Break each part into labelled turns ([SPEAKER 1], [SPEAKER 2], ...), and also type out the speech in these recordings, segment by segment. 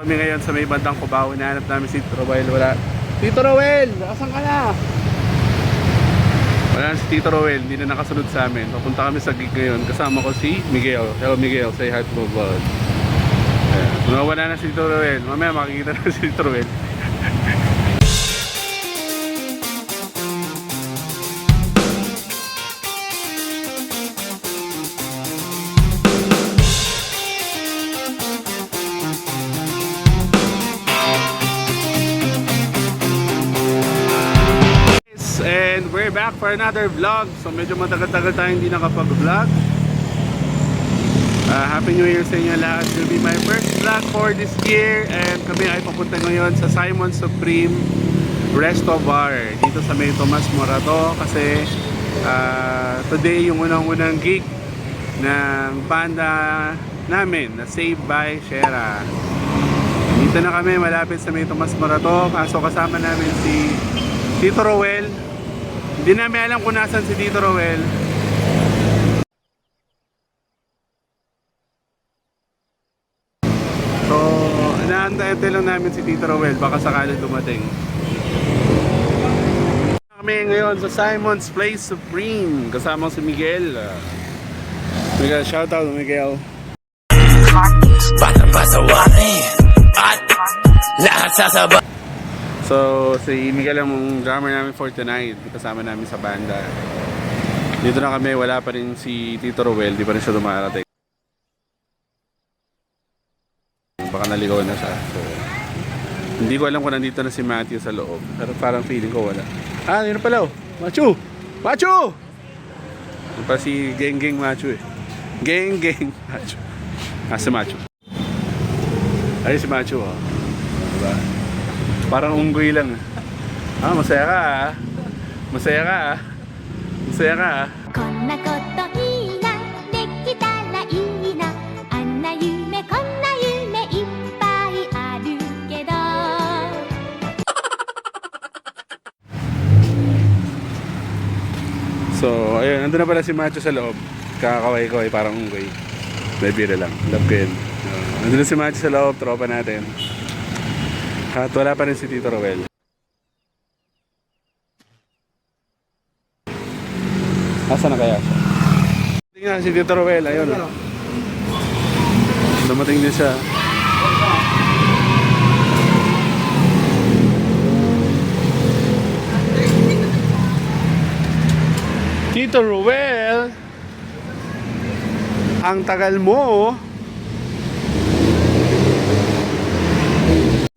[SPEAKER 1] Kami ngayon sa may bandang Cubao, hinahanap namin si Tito Roel. Wala. Tito Roel! Asan ka na? Wala na si Tito Roel, hindi na nakasunod sa amin. Papunta kami sa gig ngayon. Kasama ko si Miguel. Hello Miguel, say hi to my vlog. Wala na si Tito Roel. Mamaya makikita na si Tito Roel. And we're back for another vlog. So medyo matagal-tagal tayo hindi nakapag-vlog. Happy New Year sa inyo lahat. It will be my first vlog for this year. And kami ay papunta ngayon sa Simon Supreme Resto Bar dito sa may Tomas Morato. Kasi today yung unang-unang gig ng banda namin na Save by Shera. Dito na kami malapit sa may Tomas Morato. Kaso kasama namin si Tito Roel. Hindi namin alam kung nasan si Tito Roel. So, inaantay lang namin si Tito Roel. Baka sakaling dumating. Kami ngayon sa Simon's Place Supreme. Kasama si Miguel. Miguel, shoutout Miguel. So, si Miguel ang drummer namin for tonight. Kasama namin sa banda. Dito na kami, wala pa rin si Tito Roel. Di pa rin siya dumarating. Baka naligaw na siya. So, hindi ko alam kung nandito na si Matthew sa loob. Pero parang feeling ko wala. Yun pala oh. Machu! Machu! Yun pa si Geng Geng Machu eh. Geng Geng Machu. Si Machu. Ayun si Machu oh. Diba? Parang unggoy lang. Masaya ka ah. Masaya ka ah. Masaya ka ah. So, ayun. Nandun na pala si Macho sa loob. Kakaway-kaway parang unggoy. Bibira lang. Love ko yun. Nandun na si Macho sa loob. Tropa natin. At wala pa rin si Tito Roel. Asa na kaya siya? Tingnan si Tito Roel, ayun. Dumating din siya. Tito Roel! Ang tagal mo!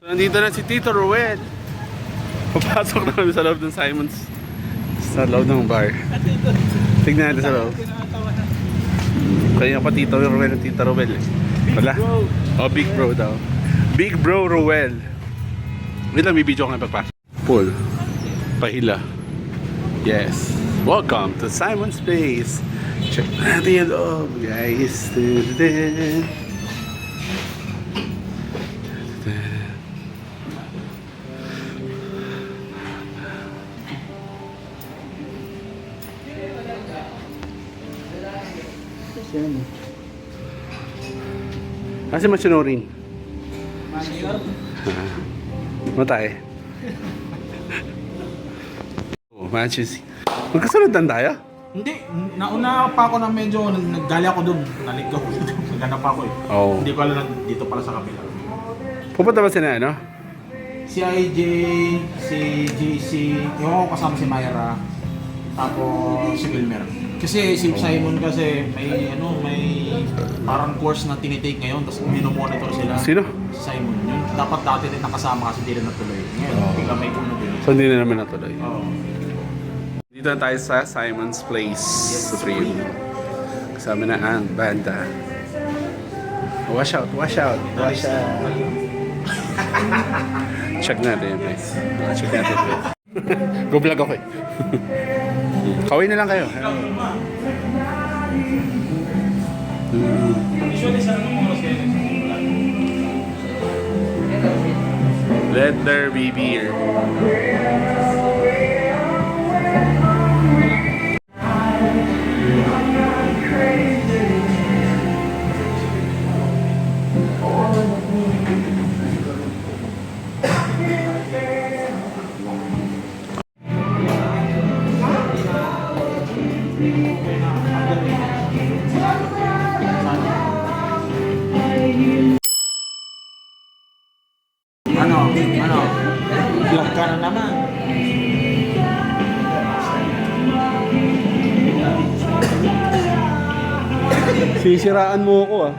[SPEAKER 1] Nandito na si Tito Roel. Papasok na kami sa loob ng Simon's. Sa loob ng bar. Tignan natin sa loob. Kaya pa Tito Roel at Tito Roel eh. Wala? Oh, Big Bro daw. Big Bro Roel. Wait lang, may video ko nga pagpasok. Paul. Pahila. Yes. Welcome to Simon's Place. Check natin yung loob, guys. Kasi masyanorin. Matay. Matches. Magkasunod tayo?
[SPEAKER 2] Hindi. Nauna pa ako na medyo naggali ako dun. Naligaw. Naghanap ako eh.
[SPEAKER 1] Oo.
[SPEAKER 2] Hindi ko alam dito pala sa kabila.
[SPEAKER 1] Pupunta ba sila ano?
[SPEAKER 2] Si IJ, si JC, yung ako kasama si Myra, tapos si Wilmer. Kasi si Simon kasi may parang course na tinitake ngayon, tapos minomonitor sila.
[SPEAKER 1] Sino?
[SPEAKER 2] Si Simon. Yun, dapat dati din nakasama kasi hindi rin natuloy. Ngayon, bigla may kuno din.
[SPEAKER 1] So hindi na naman natuloy.
[SPEAKER 2] Oo.
[SPEAKER 1] Dito na tayo sa Simon's Place Supreme. Kasama na ang banda. Wash out, wash out, wash out. Check natin yung place. Check natin yung place. Go vlog ako eh. Kawin na lang kayo. Let there be beer.
[SPEAKER 2] ka na naman.
[SPEAKER 1] Sisiraan mo ako ah.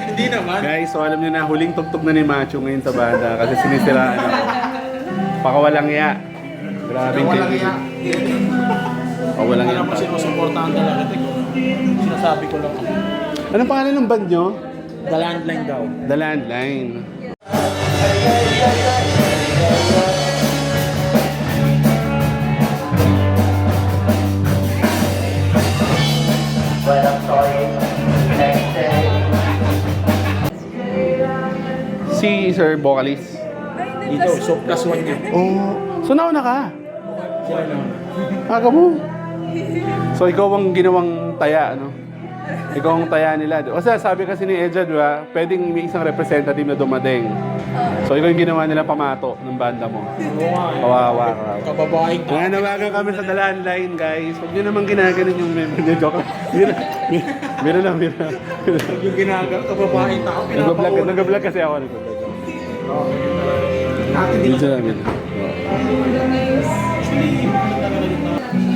[SPEAKER 2] Hindi naman.
[SPEAKER 1] Guys, so alam niyo na, huling tugtog na ni Macho ngayon sa banda kasi sinisiraan ako. Pakawalang ya. Grabe
[SPEAKER 2] Walang iya.
[SPEAKER 1] Pakawalang ya.
[SPEAKER 2] Alam mo sinusuportahan talaga ito. Sinasabi ko lang ako.
[SPEAKER 1] Anong pangalan ng band nyo?
[SPEAKER 2] The Landline daw.
[SPEAKER 1] The Landline.
[SPEAKER 3] But I'm sorry, next day.
[SPEAKER 1] Si Sir Vocalist.
[SPEAKER 2] Dito, so plus one yun.
[SPEAKER 1] Oh, so nauna ka?
[SPEAKER 2] Sila lang.
[SPEAKER 1] Aga mo. So ikaw ang ginawang taya, ano? Ikaw ang taya nila. Kasi sabi kasi ni Edja, di ba, pwedeng may isang representative na dumating. So ikaw yung ginawa nila pamato ng banda mo.
[SPEAKER 2] Oo nga.
[SPEAKER 1] Kawawa ka.
[SPEAKER 2] Kababaeng ka.
[SPEAKER 1] Nanawagan kami sa The Landline, guys. Huwag nyo naman ginaganon yung member niya. Joke. Mira lang.
[SPEAKER 2] Yung ginagawa, kababaeng tao.
[SPEAKER 1] Nag-vlog kasi ako.
[SPEAKER 2] Natin din.
[SPEAKER 1] Video namin.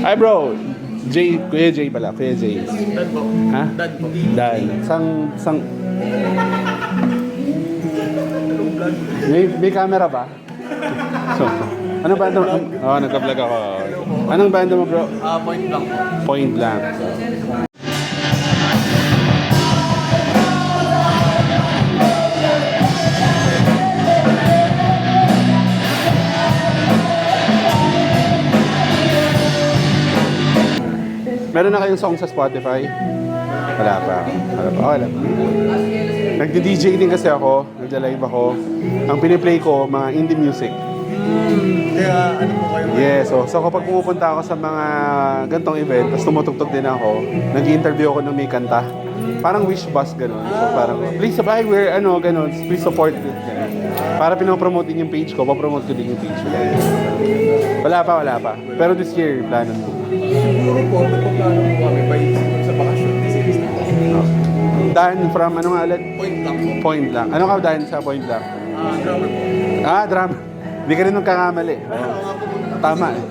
[SPEAKER 1] Ay bro, Kuya Jay pala, Kuya Jay.
[SPEAKER 2] Dan po.
[SPEAKER 1] Ha?
[SPEAKER 2] Dan po.
[SPEAKER 1] Dan. Sang... May camera ba? So, anong banda mo? Oo, nagka-vlog ako. Anong banda mo bro?
[SPEAKER 2] Point blank po.
[SPEAKER 1] Point blank. Meron na kayong song sa Spotify? Wala pa. Wala pa. Nagdi-DJ din kasi ako. Nagda-live ako. Ang piniplay ko, mga indie music.
[SPEAKER 2] Kaya ano po kayo?
[SPEAKER 1] Yes, so kapag pumupunta ako sa mga gantong event, tapos tumutugtog din ako, nag-interview ako ng may kanta. Parang wish bus, gano'n. So parang, please sabay, we're, gano'n, please support it. Ganun. Para pinopromote din yung page ko, papromote ko din yung page ko. Wala pa. Pero this year, plano ko.
[SPEAKER 2] Siguro po, nagpaplano po kami by sa bakasyon.
[SPEAKER 1] Dan from ano nga ulit?
[SPEAKER 2] Point blank po.
[SPEAKER 1] Point lang. Ano ka Dan sa point lang?
[SPEAKER 2] Drummer po.
[SPEAKER 1] Drama. Hindi ka rin nung kakamali. Tama eh.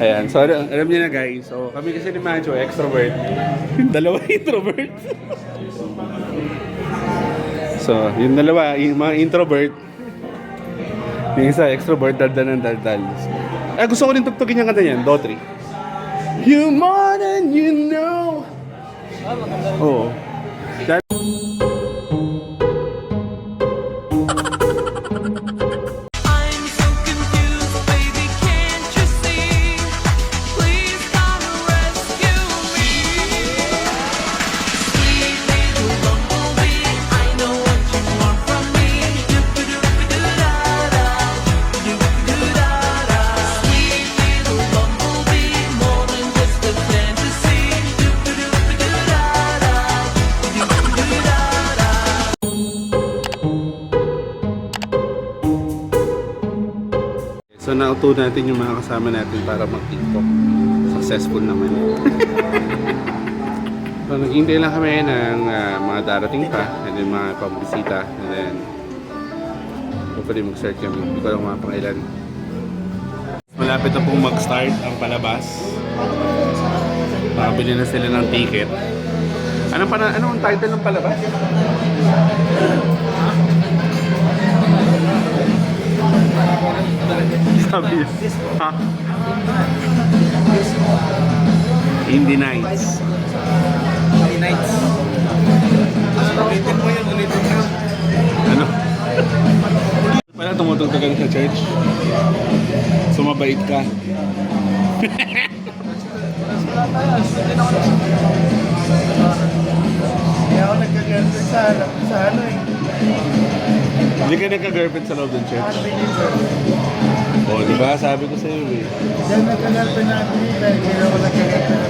[SPEAKER 1] Ayan, so alam niyo na guys, so kami kasi ni Macho, extrovert. Dalawa introvert. So, yung dalawa, yung mga introvert, yung isa, extrovert, daldal ng daldal. Gusto ko rin tugtugin yung kanta niyan, Dotry. You more than you know. Oo.
[SPEAKER 4] I'm so confused, baby, can't you see? Please come rescue me. Sweet little bumblebee, I know what you want from me. Do-ba-do-ba-do-da-da, do-ba-do-da-da. Sweet little bumblebee, more than just a fantasy. Do-ba-do-ba-do-da-da, do-ba-do-da-da.
[SPEAKER 1] So nauto natin yung mga kasama natin para mag-TikTok. Successful naman. So naghihintay lang kami ng mga darating pa and then mga pambisita and then hopefully mag-start kami. Hindi ko lang mga pangilan. Malapit na pong mag-start ang palabas. Makabili na sila ng ticket. Anong title ng palabas? Sabi niya. Ha? Indie Nights.
[SPEAKER 2] Friday nights. Ulitin mo yun, ulitin mo.
[SPEAKER 1] Ano? Pala tumutugtog ka sa church. Sumabait ka.
[SPEAKER 3] Kaya ako nagka-girlfriend sa ano eh.
[SPEAKER 1] Hindi ka nagka-girlfriend sa loob ng church. O, di ba? Sabi ko sa'yo eh.
[SPEAKER 3] Diyan nagka-girlfriend na ako eh. Dahil hindi ako nagka-girlfriend na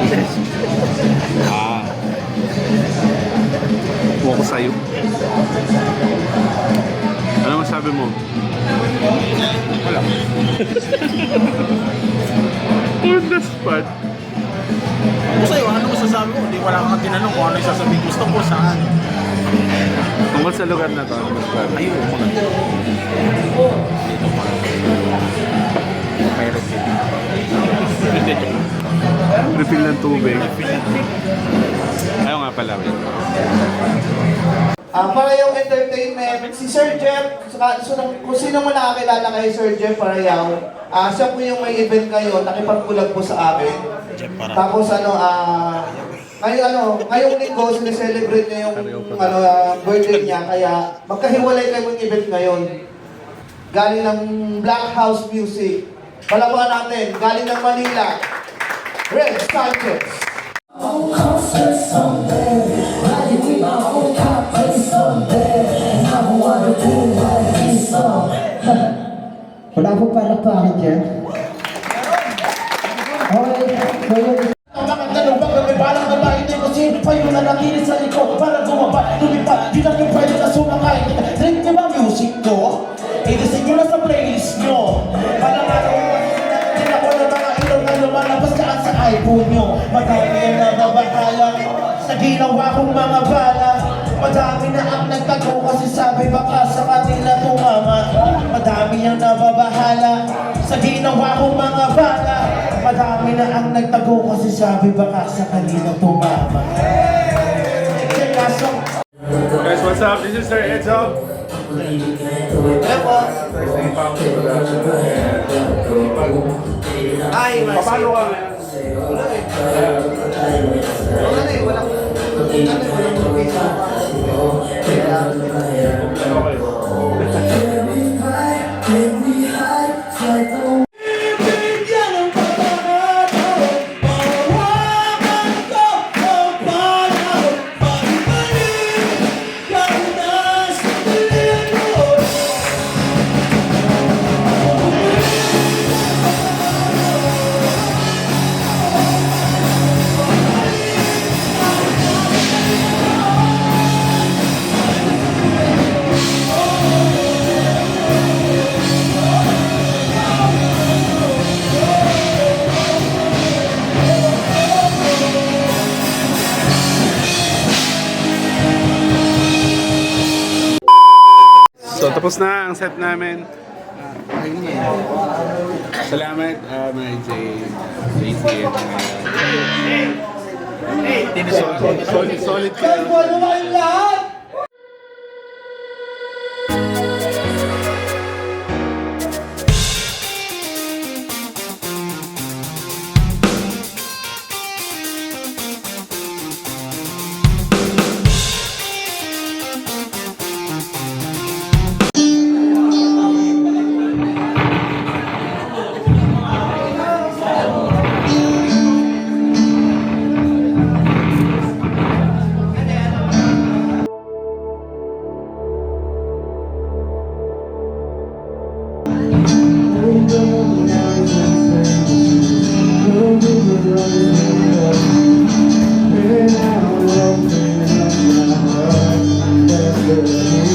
[SPEAKER 3] Pilipinas.
[SPEAKER 1] Kuha ko sa'yo. Ano masabi mo?
[SPEAKER 2] Wala.
[SPEAKER 1] On the spot.
[SPEAKER 2] Ako sa'yo, ano masasabi mo? Hindi wala kang tinanong kung ano yung sasabihin gusto ko saan.
[SPEAKER 1] Tungkol sa lugar na to?
[SPEAKER 2] Ayun, maganda. Dito pa. May refill.
[SPEAKER 1] Refill ng tubig. Ayaw nga pala. Wait.
[SPEAKER 5] Parayaw Entertainment, si Sir Jeff, kung sino mo nakakilala kay Sir Jeff Parayaw, siya po yung may event kayo, nakipagpulag po sa akin. Tapos ngayong linggo, sineselebrate niya yung birthday niya, kaya magkahiwalay kayo yung event ngayon. Galing ng Black House Music. Palabangan natin, galing ng Manila, Red Sanchez.
[SPEAKER 6] Wala po pala pa akin dyan. Okay,
[SPEAKER 7] Bakit ganun ba kami parang babae din ko sino pa yung nanangili sa likod para gumabat, lumipat, di lang yung pwede na sumakay. Drink niyo ba music ko? Itisin nyo na sa playlist nyo. Parang din ako ng mga ilaw na lumalabas dyan sa iPhone nyo. Madami ang nababahala sa ginawa kong mga bala. Madami na ang nagtago kasi sabi baka sa kanila tumama. Madami ang nababahala sa ginawa kong mga bala. Madami na ang nagtago kasi sabi baka sa kanila tumama.
[SPEAKER 1] Guys, what's up? This is Sir Edzo.
[SPEAKER 5] Ay,
[SPEAKER 1] Paano ka ngayon? So, tapos na ang set namin. Salamat, Mary Jane, JC, solid kayo.
[SPEAKER 5] Ano ba yung lahat?
[SPEAKER 6] Thank you.